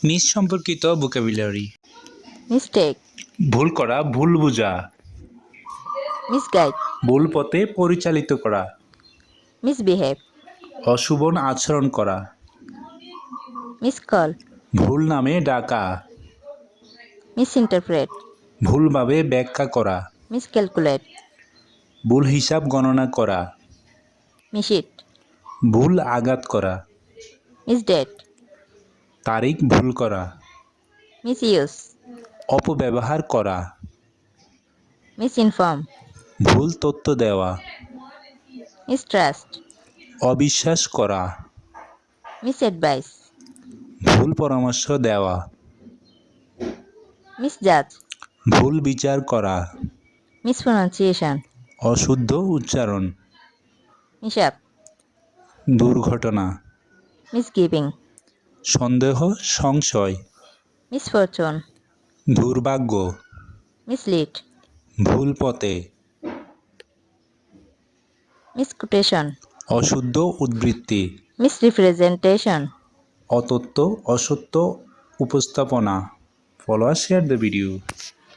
Miss সম্পর্কিত vocabulary. mistake, ভুল করা, ভুল বোঝা। misguide, ভুল পথে পরিচালিত করা। misbehave, অশুভ আচরণ করা। miscall, ভুল নামে ডাকা। misinterpret, ভুলভাবে ব্যাখ্যা করা। miscalculate, ভুল হিসাব গণনা করা। mischeat, ভুল আঘাত করা। misdate, তারিখ ভুল করা। misuse, অপব্যবহার করা। misinform, ভুল তথ্য দেওয়া। mistrust, অবিশ্বাস করা। misadvice, ভুল পরামর্শ দেওয়া। misjudge, ভুল বিচার করা। mispronunciation, অশুদ্ধ উচ্চারণ। mishap, দুর্ঘটনা। misgiving, সন্দেহ, সংশয়। misfortune, দুর্ভাগ্য। mislead, ভুল পথে। misquotation, অশুদ্ধ উদ্ধৃতি। misrepresentation. অতথ্য, অসত্য উপস্থাপনা। ফলো আর শেয়ার দ্য ভিডিও।